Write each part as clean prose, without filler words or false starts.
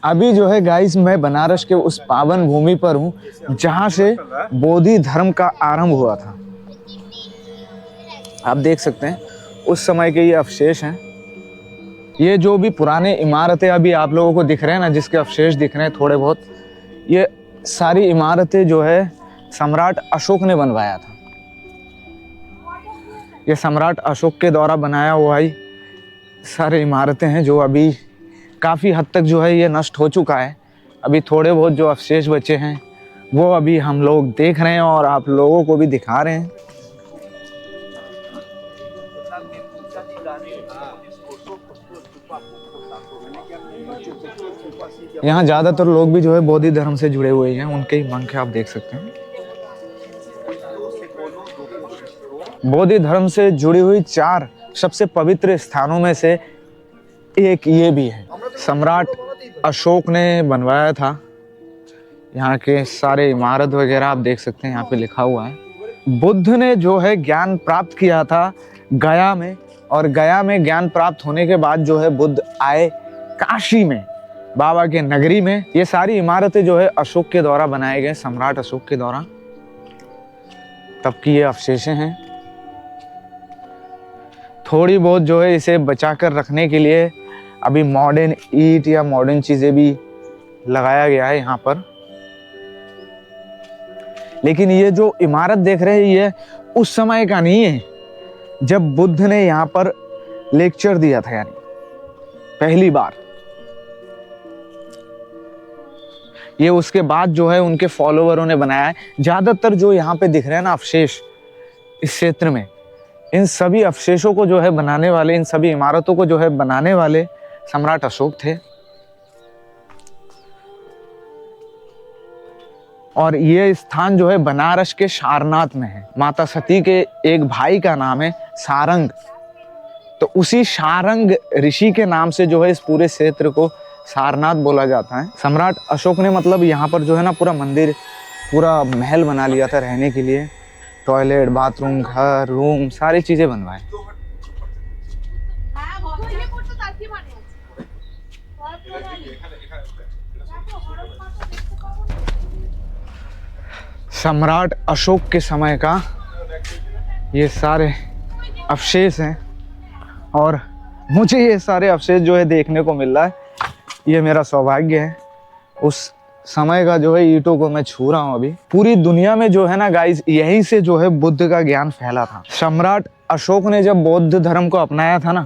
अभी जो है गाइस मैं बनारस के उस पावन भूमि पर हूँ जहाँ से बोधि धर्म का आरंभ हुआ था। आप देख सकते हैं उस समय के ये अवशेष हैं। ये जो भी पुराने इमारतें अभी आप लोगों को दिख रहे हैं ना, जिसके अवशेष दिख रहे हैं थोड़े बहुत, ये सारी इमारतें जो है सम्राट अशोक ने बनवाया था। ये सम्राट अशोक के द्वारा बनाया हुआ ही सारे इमारतें हैं जो अभी काफ़ी हद तक जो है ये नष्ट हो चुका है। अभी थोड़े बहुत जो अवशेष बचे हैं वो अभी हम लोग देख रहे हैं और आप लोगों को भी दिखा रहे हैं। यहाँ ज़्यादातर लोग भी जो है बोधि धर्म से जुड़े हुए हैं, उनके ही मंक आप देख सकते हैं। बोधि धर्म से जुड़ी हुई 4 सबसे पवित्र स्थानों में से एक ये भी है। सम्राट अशोक ने बनवाया था। यहाँ के सारे इमारत वगैरह आप देख सकते हैं, यहाँ पे लिखा हुआ है। बुद्ध ने जो है ज्ञान प्राप्त किया था गया में, और गया में ज्ञान प्राप्त होने के बाद जो है बुद्ध आए काशी में, बाबा के नगरी में। ये सारी इमारतें जो है अशोक के द्वारा बनाए गए, सम्राट अशोक के द्वारा तब की ये अवशेषें हैं। थोड़ी बहुत जो है इसे बचाकर रखने के लिए अभी मॉडर्न ईंट या मॉडर्न चीजें भी लगाया गया है यहाँ पर। लेकिन ये जो इमारत देख रहे हैं ये उस समय का नहीं है जब बुद्ध ने यहाँ पर लेक्चर दिया था, यानी पहली बार। ये उसके बाद जो है उनके फॉलोवरों ने बनाया है। ज्यादातर जो यहाँ पे दिख रहे हैं ना अवशेष इस क्षेत्र में, इन सभी अवशेषों को जो है बनाने वाले, इन सभी इमारतों को जो है बनाने वाले सम्राट अशोक थे। और ये स्थान जो है बनारस के सारनाथ में है। माता सती के एक भाई का नाम है सारंग, तो उसी सारंग ऋषि के नाम से जो है इस पूरे क्षेत्र को सारनाथ बोला जाता है। सम्राट अशोक ने मतलब यहाँ पर जो है ना पूरा मंदिर, पूरा महल बना लिया था रहने के लिए। टॉयलेट, बाथरूम, घर, रूम, सारी चीजें बनवाए। सम्राट अशोक के समय का ये सारे अवशेष हैं और मुझे ये सारे अवशेष जो है देखने को मिल रहा है, ये मेरा सौभाग्य है। उस समय का जो है ईंटों को मैं छू रहा हूँ अभी। पूरी दुनिया में जो है ना गाइस, यहीं से जो है बुद्ध का ज्ञान फैला था। सम्राट अशोक ने जब बौद्ध धर्म को अपनाया था ना,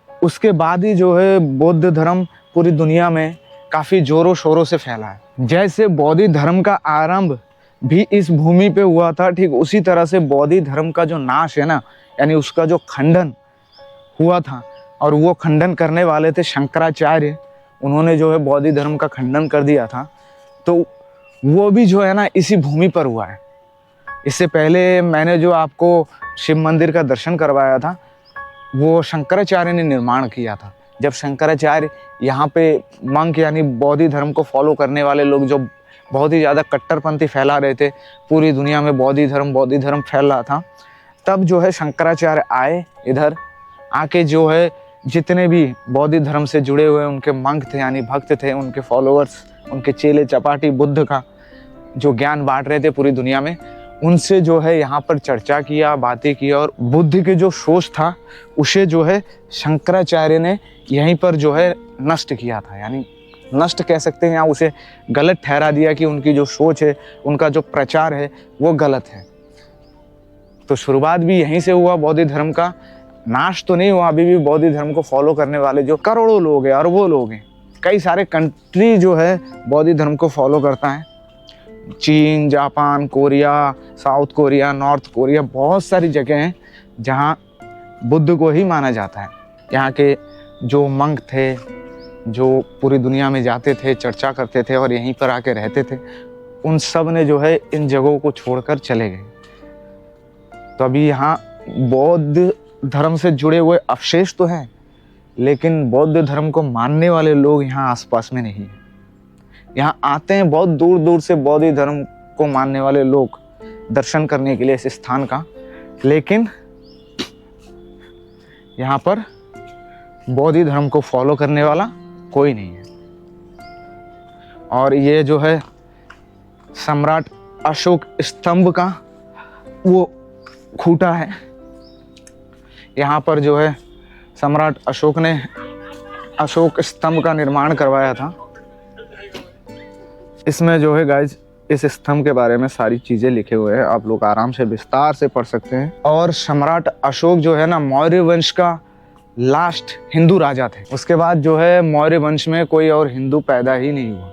उसके बाद ही जो है बौद्ध धर्म पूरी दुनिया में काफी जोरों शोरों से फैला है। जैसे बौद्ध धर्म का आरंभ भी इस भूमि पे हुआ था, ठीक उसी तरह से बौद्ध धर्म का जो नाश है ना, यानी उसका जो खंडन हुआ था, और वो खंडन करने वाले थे शंकराचार्य। उन्होंने जो है बौद्ध धर्म का खंडन कर दिया था, तो वो भी जो है ना इसी भूमि पर हुआ है। इससे पहले मैंने जो आपको शिव मंदिर का दर्शन करवाया था, वो शंकराचार्य ने निर्माण किया था। जब शंकराचार्य यहाँ पे मंक यानी बौद्ध धर्म को फॉलो करने वाले लोग जो बहुत ही ज़्यादा कट्टरपंथी फैला रहे थे, पूरी दुनिया में बौद्ध धर्म फैल रहा था, तब जो है शंकराचार्य आए इधर। आके जो है जितने भी बौद्ध धर्म से जुड़े हुए उनके मंक थे यानी भक्त थे, उनके फॉलोअर्स, उनके चेले चपाटी बुद्ध का जो ज्ञान बांट रहे थे पूरी दुनिया में, उनसे जो है यहाँ पर चर्चा किया, बातें की, और बुद्ध के जो सोच था उसे जो है शंकराचार्य ने यहीं पर जो है नष्ट किया था। यानी नष्ट कह सकते हैं, या उसे गलत ठहरा दिया कि उनकी जो सोच है, उनका जो प्रचार है वो गलत है। तो शुरुआत भी यहीं से हुआ बौद्ध धर्म का। नाश तो नहीं हुआ, अभी भी बौद्ध धर्म को फॉलो करने वाले जो करोड़ों लोग हैं, अरबों लोग हैं। कई सारे कंट्री जो है बौद्ध धर्म को फॉलो करता है। चीन, Japan, Korea, south Korea, north Korea, बहुत सारी जगह हैं जहाँ बुद्ध को ही माना जाता है। यहाँ के जो मंक थे, जो पूरी दुनिया में जाते थे, चर्चा करते थे और यहीं पर आके रहते थे, उन सब ने जो है इन जगहों को छोड़कर चले गए। तो अभी यहाँ बौद्ध धर्म से जुड़े हुए अवशेष तो हैं, लेकिन बौद्ध धर्म को मानने वाले लोग यहाँ आसपास में नहीं है। यहाँ आते हैं बहुत दूर दूर से बौद्ध धर्म को मानने वाले लोग दर्शन करने के लिए इस स्थान का, लेकिन यहाँ पर बौद्ध धर्म को फॉलो करने वाला कोई नहीं है। और ये जो है सम्राट अशोक स्तंभ का वो खूंटा है। यहाँ पर जो है सम्राट अशोक ने अशोक स्तंभ का निर्माण करवाया था। इसमें जो है गाइज इस स्तंभ के बारे में सारी चीजें लिखे हुए हैं, आप लोग आराम से विस्तार से पढ़ सकते हैं। और सम्राट अशोक जो है ना मौर्य वंश का लास्ट हिंदू राजा थे। उसके बाद जो है मौर्य वंश में कोई और हिंदू पैदा ही नहीं हुआ,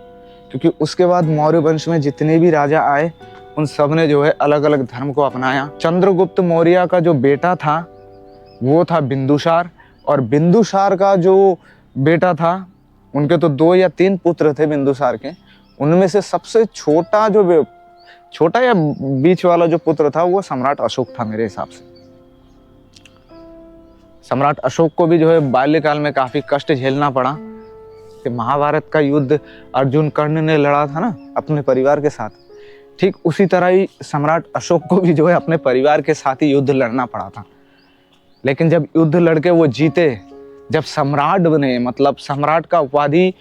क्योंकि उसके बाद मौर्य वंश में जितने भी राजा आए उन सब ने जो है अलग अलग धर्म को अपनाया। चंद्रगुप्त मौर्य का जो बेटा था वो था बिंदुसार, और बिंदुसार का जो बेटा था, उनके तो 2 या 3 पुत्र थे बिंदुसार के, उनमें से सबसे छोटा या बीच वाला जो पुत्र था वो सम्राट अशोक था मेरे हिसाब से। सम्राट अशोक को भी जो है बाल्यकाल में काफी कष्ट झेलना पड़ा कि महाभारत का युद्ध अर्जुन कर्ण ने लड़ा था ना अपने परिवार के साथ, ठीक उसी तरह ही सम्राट अशोक को भी जो है अपने परिवार के साथ ही युद्ध लड़ना पड़ा था। लेकिन जब युद्ध लड़के वो जीते, जब सम्राट बने, मतलब सम्राट का उपाधि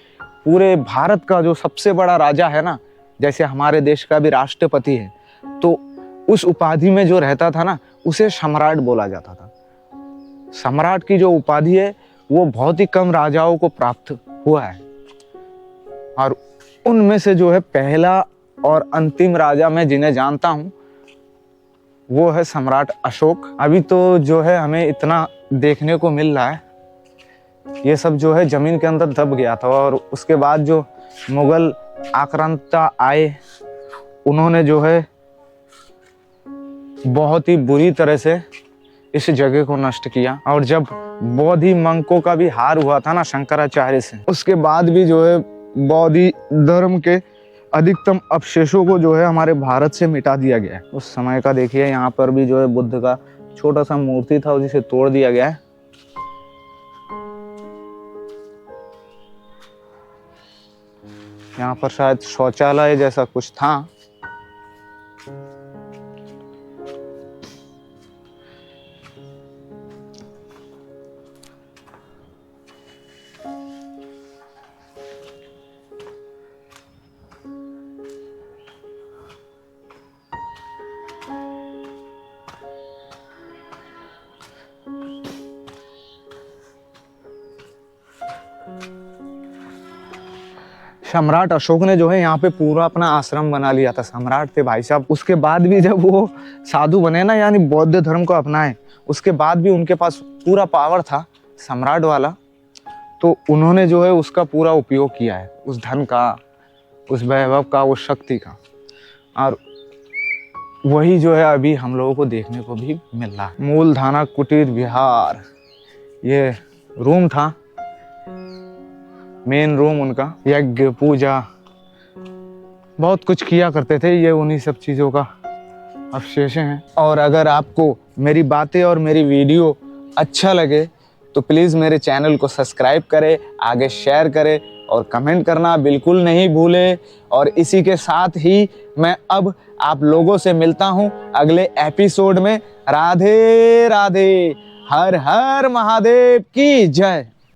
पूरे भारत का जो सबसे बड़ा राजा है ना, जैसे हमारे देश का भी राष्ट्रपति है, तो उस उपाधि में जो रहता था ना उसे सम्राट बोला जाता था। सम्राट की जो उपाधि है वो बहुत ही कम राजाओं को प्राप्त हुआ है, और उनमें से जो है पहला और अंतिम राजा मैं जिन्हें जानता हूँ वो है सम्राट अशोक। अभी तो जो है हमें इतना देखने को मिल रहा है, ये सब जो है जमीन के अंदर दब गया था। और उसके बाद जो मुगल आक्रांता आए, उन्होंने जो है बहुत ही बुरी तरह से इस जगह को नष्ट किया। और जब बौद्ध मंकों का भी हार हुआ था ना शंकराचार्य से, उसके बाद भी जो है बौद्ध धर्म के अधिकतम अवशेषों को जो है हमारे भारत से मिटा दिया गया है। उस समय का देखिए, यहाँ पर भी जो है बुद्ध का छोटा सा मूर्ति था जिसे तोड़ दिया गया है। यहाँ पर शायद शौचालय जैसा कुछ था। सम्राट अशोक ने जो है यहाँ पे पूरा अपना आश्रम बना लिया था। सम्राट थे भाई साहब। उसके बाद भी जब वो साधु बने ना, यानी बौद्ध धर्म को अपनाए, उसके बाद भी उनके पास पूरा पावर था सम्राट वाला, तो उन्होंने जो है उसका पूरा उपयोग किया है, उस धन का, उस वैभव का, उस शक्ति का। और वही जो है अभी हम लोगों को देखने को भी मिल रहा है। मूलधाना कुटीर विहार, ये रूम था, मेन रूम उनका। यज्ञ पूजा बहुत कुछ किया करते थे, ये उन्हीं सब चीज़ों का अवशेष हैं। और अगर आपको मेरी बातें और मेरी वीडियो अच्छा लगे तो प्लीज़ मेरे चैनल को सब्सक्राइब करें, आगे शेयर करें और कमेंट करना बिल्कुल नहीं भूलें। और इसी के साथ ही मैं अब आप लोगों से मिलता हूँ अगले एपिसोड में। राधे राधे, हर हर महादेव की जय।